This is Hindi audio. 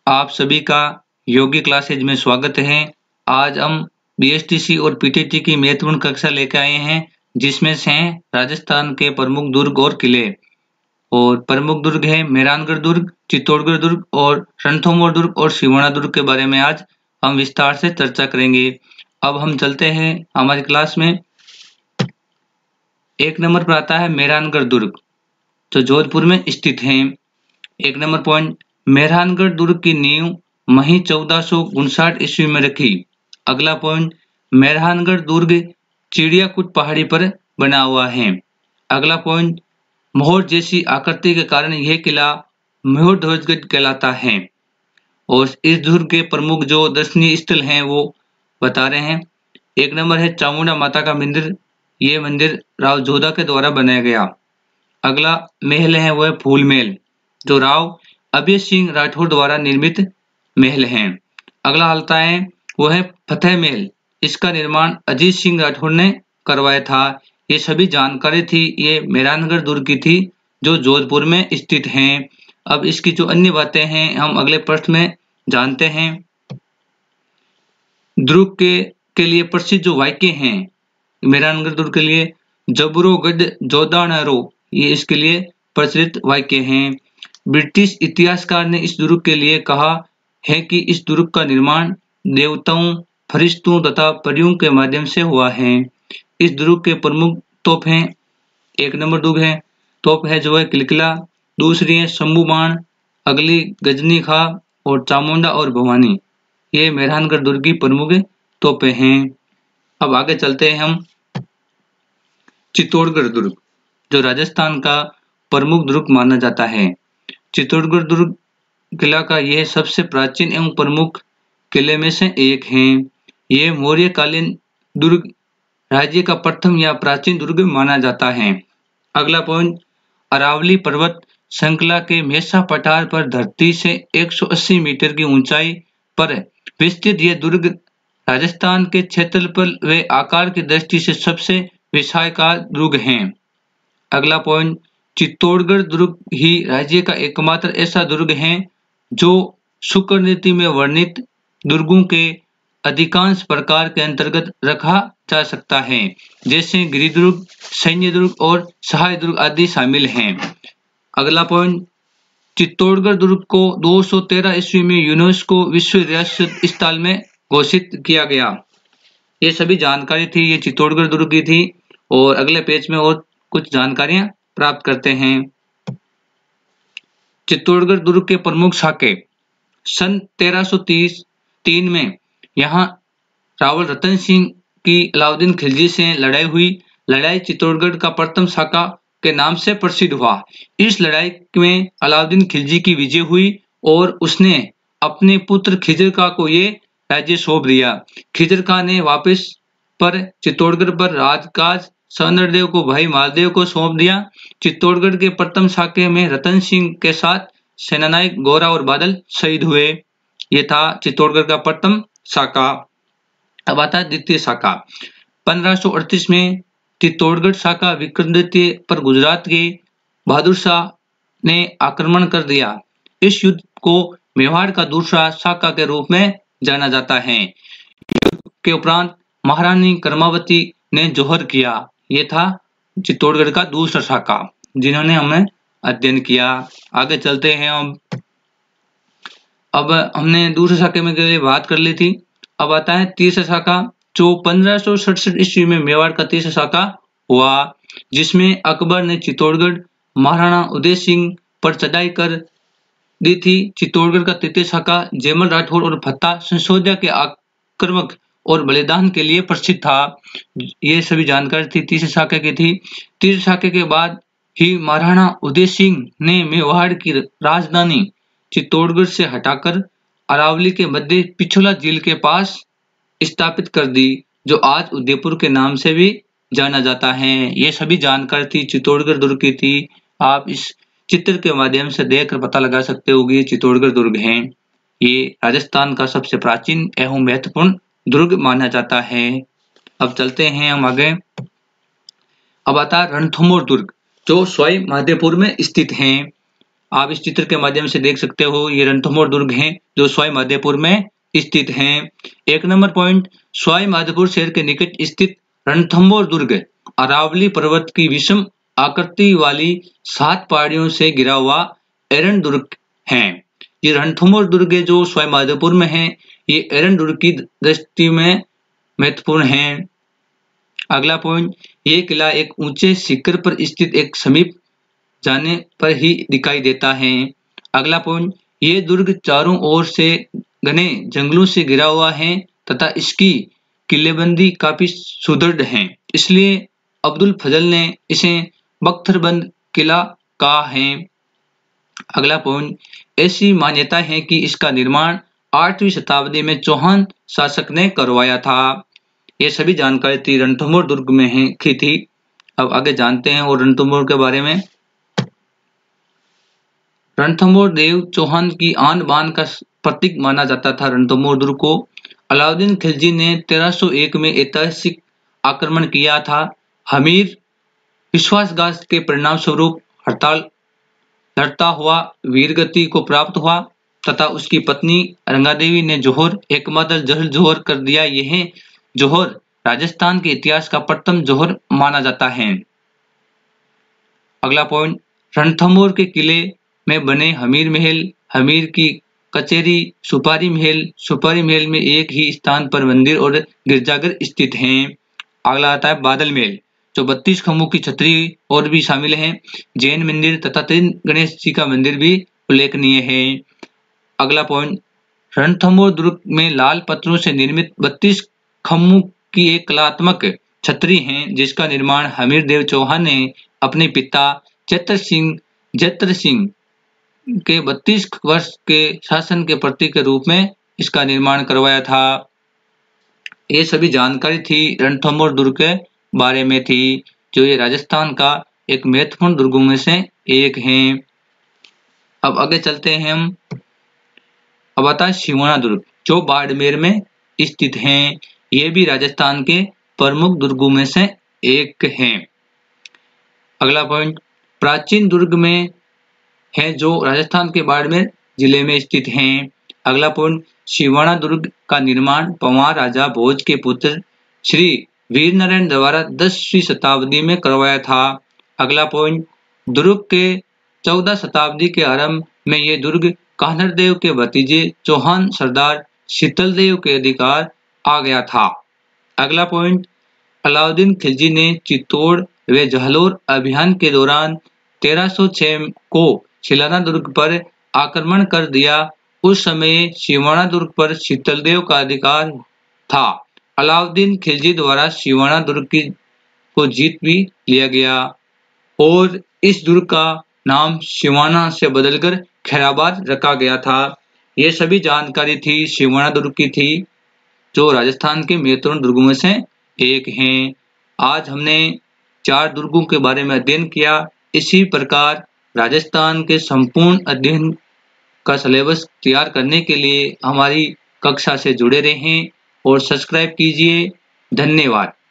आप सभी का योगी क्लासेज में स्वागत है। आज हम बीएसटीसी और पीटीटी की महत्वपूर्ण कक्षा लेकर आए हैं, जिसमें से हैं राजस्थान के प्रमुख दुर्ग और किले। और प्रमुख दुर्ग है मेहरानगढ़ दुर्ग, चित्तौड़गढ़ दुर्ग और रणथंभौर दुर्ग और सिवाना दुर्ग के बारे में आज हम विस्तार से चर्चा करेंगे। अब हम चलते हैं हमारी क्लास में। एक नंबर पर आता है मेहरानगढ़ दुर्ग, जो जोधपुर में स्थित है। एक नंबर पॉइंट, मेहरानगढ़ दुर्ग की नींव मही 1459 ईस्वी में रखी। अगला पॉइंट, मेहरानगढ़ दुर्ग चिड़ियाकूट पहाड़ी पर बना हुआ है। अगला पॉइंट, मोहर जैसी आकृति के कारण यह किला मोहर ध्वजगढ़ कहलाता है। और इस दुर्ग के प्रमुख जो दर्शनीय स्थल हैं वो बता रहे हैं। एक नंबर है चामुंडा माता का मंदिर, ये मंदिर राव जोधा के द्वारा बनाया गया। अगला महल है वह फूल महल, जो राव अभय सिंह राठौर द्वारा निर्मित महल है। अगला आता है वो है फतेह महल, इसका निर्माण अजीत सिंह राठौर ने करवाया था। ये सभी जानकारी थी, ये मेहरानगढ़ दुर्ग की थी, जो जोधपुर में स्थित है। अब इसकी जो अन्य बातें हैं हम अगले प्रश्न में जानते हैं। दुर्ग के लिए प्रसिद्ध जो वाक्य हैं मेहरानगढ़ दुर्ग के लिए, जबरो गढ़ जोदानरो, ये इसके लिए प्रचलित वाक्य हैं। ब्रिटिश इतिहासकार ने इस दुर्ग के लिए कहा है कि इस दुर्ग का निर्माण देवताओं, फरिश्तों तथा परियों के माध्यम से हुआ है। इस दुर्ग के प्रमुख तोप हैं। एक नंबर दुर्ग है तोप है जो है किलकिला, दूसरी है शंभू बाण, अगली गजनी खा और चामुंडा और भवानी। ये मेहरानगढ़ दुर्ग की प्रमुख तोपे हैं। अब आगे चलते हैं हम। चित्तौड़गढ़ दुर्ग, जो राजस्थान का प्रमुख दुर्ग माना जाता है। चित्तौड़गढ़ दुर्ग किला का यह सबसे प्राचीन एवं प्रमुख किले में से एक है। यह मौर्यकालीन दुर्ग राज्य का प्रथम या प्राचीन दुर्ग माना जाता है। अगला पॉइंट, अरावली पर्वत श्रृंखला के मेसा पठार पर धरती से 180 मीटर की ऊंचाई पर विस्तृत यह दुर्ग राजस्थान के क्षेत्रफल व आकार की दृष्टि से सबसे विशालकाय दुर्ग है। अगला पॉइंट, चित्तौड़गढ़ दुर्ग ही राज्य का एकमात्र ऐसा दुर्ग है जो शुक्र नीति में वर्णित दुर्गों के अधिकांश प्रकार के अंतर्गत रखा जा सकता है, जैसे गिरिदुर्ग, सैन्य दुर्ग और सहाय दुर्ग आदि शामिल हैं। अगला पॉइंट, चित्तौड़गढ़ दुर्ग को 213 ईस्वी में यूनेस्को विश्व विरासत स्थल में घोषित किया गया। ये सभी जानकारी थी, ये चित्तौड़गढ़ दुर्ग की थी। और अगले पेज में और कुछ जानकारियां प्राप्त करते हैं। चित्तौड़गढ़ दुर्ग के प्रमुख शाखे, सन 1333 में यहाँ रावल रतन सिंह की अलाउद्दीन खिलजी से लड़ाई हुई। लड़ाई चित्तौड़गढ़ का प्रथम शाखा के नाम से प्रसिद्ध हुआ। इस लड़ाई में अलाउद्दीन खिलजी की विजय हुई और उसने अपने पुत्र खिजर खां को ये राज्य सौंप दिया। खिजर खां ने वापस पर चित्तौड़गढ़ पर राजकाज सौंदरदेव को भाई मालदेव को सौंप दिया। चित्तौड़गढ़ के प्रथम शाखे में रतन सिंह के साथ सेनानायक गोरा और बादल शहीद हुए। ये था चित्तौड़गढ़ का प्रथम शाखा। अब आता है द्वितीय शाखा। 1538 में चित्तौड़गढ़ शाखा विक्रमादित्य पर गुजरात के बहादुर शाह ने आक्रमण कर दिया। इस युद्ध को मेवाड़ का दूसरा शाखा के रूप में जाना जाता है। युद्ध के उपरांत महारानी कर्मावती ने जौहर किया। ये था चित्तौड़गढ़ का दूसरा शाखा, जिन्होंने हमें अध्ययन किया। आगे चलते हैं। अब हमने दूसरे शाखा में के लिए बात कर ली थी। अब आता है तीसरा शाखा, जो 1567 ईस्वी में मेवाड़ का तीसरा शाखा हुआ, जिसमें अकबर ने चित्तौड़गढ़ महाराणा उदय सिंह पर चढ़ाई कर दी थी। चित्तौड़गढ़ का तृतीय शाखा जयमल राठौर और फत्ता सिसोदिया के आक्रमक और बलिदान के लिए प्रसिद्ध था। ये सभी जानकारी थी तीसरे शाखा की थी। तीसरे शाखा के बाद ही महाराणा उदय सिंह ने मेवाड़ की राजधानी चित्तौड़गढ़ से हटाकर अरावली के मध्य पिछोला झील के पास स्थापित कर दी, जो आज उदयपुर के नाम से भी जाना जाता है। ये सभी जानकारी थी चित्तौड़गढ़ दुर्ग की थी। आप इस चित्र के माध्यम से देखकर पता लगा सकते हो कि चित्तौड़गढ़ दुर्ग है। ये राजस्थान का सबसे प्राचीन एवं महत्वपूर्ण दुर्ग माना जाता है। अब चलते हैं हम आगे। अब आता है रणथंभौर दुर्ग, जो सवाई माधोपुर में स्थित है। आप इस चित्र के माध्यम से देख सकते हो, ये रणथंभौर दुर्ग है जो सवाई माधोपुर में स्थित है। 1 नंबर पॉइंट, सवाई माधोपुर शहर के निकट स्थित रणथंभौर दुर्ग अरावली पर्वत की विषम आकृति वाली 7 पहाड़ियों से घिरा हुआ एरन दुर्ग है। ये रणथंभौर दुर्ग जो सवाई माधोपुर में है, ये एरन दुर्ग की दृष्टि में महत्वपूर्ण है। अगला पॉइंट, ये किला एक ऊंचे शिखर पर स्थित एक समीप जाने पर ही दिखाई देता है। अगला पॉइंट, ये दुर्ग चारों ओर से घने जंगलों से घिरा हुआ है तथा इसकी किलेबंदी काफी सुदृढ़ है, इसलिए अब्दुल फजल ने इसे बख्तरबंद किला कहा है। अगला पॉइंट, ऐसी मान्यता है कि इसका निर्माण 8वीं शताब्दी में चौहान शासक ने करवाया था। ये सभी जानकारी थी रणथंभौर दुर्ग में है की थी। अब आगे जानते हैं और रणथंभौर के बारे में। रणथंभौर देव चौहान की आन बान का प्रतीक माना जाता था। रणथंभौर दुर्ग को अलाउद्दीन खिलजी ने 1301 में ऐतिहासिक आक्रमण किया था। हमीर विश्वासघात के परिणाम स्वरूप हड़ताल लड़ता हुआ वीरगति को प्राप्त हुआ तथा उसकी पत्नी रंगादेवी ने जौहर एकमात्र जहल जौहर कर दिया। यह जौहर राजस्थान के इतिहास का प्रथम जौहर माना जाता है। अगला पॉइंट, रणथंभौर के किले में बने हमीर महल, हमीर की कचेरी, सुपारी महल में एक ही स्थान पर मंदिर और गिरजाघर स्थित हैं। अगला आता है बादल महल, जो 32 खम्भों की छतरी और भी शामिल है। जैन मंदिर तथा 3 गणेश जी का मंदिर भी उल्लेखनीय है। अगला पॉइंट, रणथंभौर दुर्ग में लाल पत्थरों से निर्मित 32 खम्भों की एक कलात्मक छतरी है, जिसका निर्माण हमीर देव चौहान ने अपने पिता जत्र सिंह के 32 वर्ष के शासन के प्रतीक के रूप में इसका निर्माण करवाया था। ये सभी जानकारी थी रणथंभौर दुर्ग के बारे में थी, जो ये राजस्थान का एक महत्वपूर्ण दुर्गों में से एक है। अब आगे चलते हैं हम। अब आता है सिवाना दुर्ग, जो बाड़मेर में स्थित है। ये भी राजस्थान के प्रमुख दुर्गों में से एक है। अगला पॉइंट, प्राचीन दुर्ग में है जो राजस्थान के बाड़मेर जिले में स्थित हैं। अगला पॉइंट, सिवाना दुर्ग का निर्माण पंवार राजा भोज के पुत्र श्री वीरनारायण द्वारा 10वीं शताब्दी में करवाया था। अगला पॉइंट, दुर्ग के 14 शताब्दी के आरंभ में ये दुर्ग कान्हरदेव के भतीजे चौहान सरदार शीतलदेव के अधिकार आ गया था। अगला पॉइंट, अलाउद्दीन खिलजी ने चित्तौड़ व जालौर अभियान के दौरान 1306 को सिलाना दुर्ग पर आक्रमण कर दिया। उस समय सिवाना दुर्ग पर शीतलदेव का अधिकार था। अलाउद्दीन खिलजी द्वारा सिवाना दुर्ग को जीत भी लिया गया और इस दुर्ग का नाम सिवाना से बदलकर खैराबाद रखा गया था। ये सभी जानकारी थी सिवाना दुर्ग की थी, जो राजस्थान के महत्वपूर्ण दुर्गों में से एक हैं। आज हमने 4 दुर्गों के बारे में अध्ययन किया। इसी प्रकार राजस्थान के संपूर्ण अध्ययन का सिलेबस तैयार करने के लिए हमारी कक्षा से जुड़े रहें और सब्सक्राइब कीजिए। धन्यवाद।